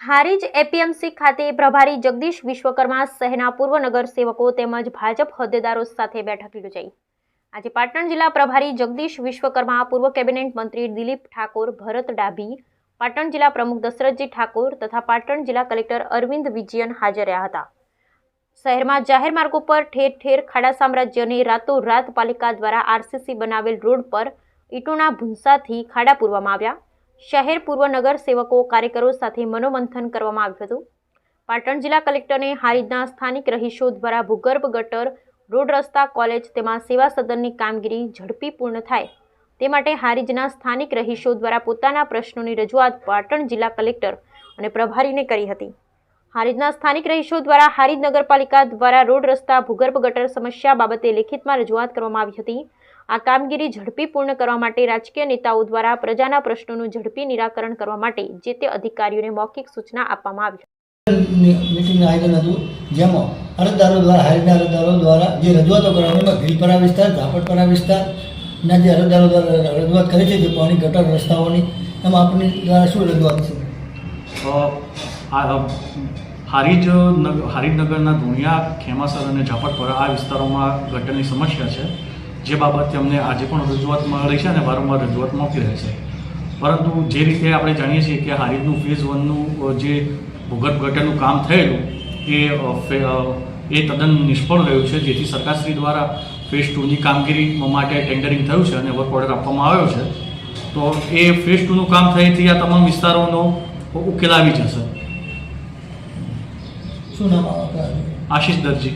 Harij APMC ખાતે પ્રભારી જગદીશ વિશ્વકર્મા શહેરના પૂર્વ નગરસેવકો તેમજ ભાજપ હોદ્દેદારો સાથે બેઠક યોજાઈ। આજે પાટણ જિલ્લા પ્રભારી જગદીશ વિશ્વકર્મા, પૂર્વ કેબિનેટ મંત્રી દિલીપ ઠાકોર, ભરત ડાભી, પાટણ જિલ્લા પ્રમુખ દશરથજી ઠાકોર તથા પાટણ જિલ્લા કલેક્ટર અરવિંદ વિજયન હાજર રહ્યા હતા। શહેરમાં જાહેર માર્ગો પર ઠેર ઠેર ખાડા સામ્રાજ્યને રાતોરાત પાલિકા દ્વારા આરસીસી બનાવેલ રોડ પર ઈંટોના ભૂંસાથી ખાડા પૂરવામાં આવ્યા। શહેર પૂર્વ નગર સેવકો કાર્યકરો સાથે મનોમંથન કરવામાં આવ્યું હતું। પાટણ જિલ્લા કલેક્ટરને હારીજના સ્થાનિક રહીશો દ્વારા ભૂગર્ભ ગટર, રોડ, રસ્તા, કોલેજ તેમાં સેવા સદનની કામગીરી ઝડપી પૂર્ણ થાય તે માટે હારીજના સ્થાનિક રહીશો દ્વારા પોતાના પ્રશ્નોની રજૂઆત પાટણ જિલ્લા કલેક્ટર અને પ્રભારીને કરી હતી। હારીજના સ્થાનિક રહીશો દ્વારા હારીજ નગરપાલિકા દ્વારા રોડ, રસ્તા, ભૂગર્ભ ગટર સમસ્યા બાબતે લેખિતમાં રજૂઆત કરવામાં આવી હતી। આ કામગીરી ઝડપી પૂર્ણ કરવા માટે રાજકીય નેતાઓ દ્વારા પ્રજાના પ્રશ્નોનું ઝડપી નિરાકરણ કરવા માટે જે તે અધિકારીઓને મૌખિક સૂચના આપવામાં આવી। મીટિંગનું આયોજન હતું, જેમાં અરજદારો દ્વારા હારીજના અરજદારો દ્વારા જે રજૂઆતો કરવામાં ભીલપરા વિસ્તાર, ઝાપટપરા વિસ્તારના જે અરજદારો દ્વારા રજૂઆત કરી છે, જે પાણી ગટર રસ્તાઓની, એમાં આપની દ્વારા શું રજૂઆત છે? હારીજ નગરના ધુણિયા, ખેમાસર અને ઝાપટપરા આ વિસ્તારોમાં ગટરની સમસ્યા છે, જે બાબતે અમને આજે પણ રજૂઆત મળી છે અને વારંવાર રજૂઆત મોકલી રહી છે। પરંતુ જે રીતે આપણે જાણીએ છીએ કે હારીજનું ફેઝ 1નું જે ભૂગર્ભ ગટરનું કામ થયેલું એ તદ્દન નિષ્ફળ રહ્યું છે, જેથી સરકારશ્રી દ્વારા ફેઝ 2ની કામગીરી માટે ટેન્ડરિંગ થયું છે અને વર્ક ઓર્ડર આપવામાં આવ્યો છે। તો એ ફેઝ 2નું કામ થયેથી આ તમામ વિસ્તારોનો ઉકેલ આવી જશે। શું નામ? આશીષ દરજી।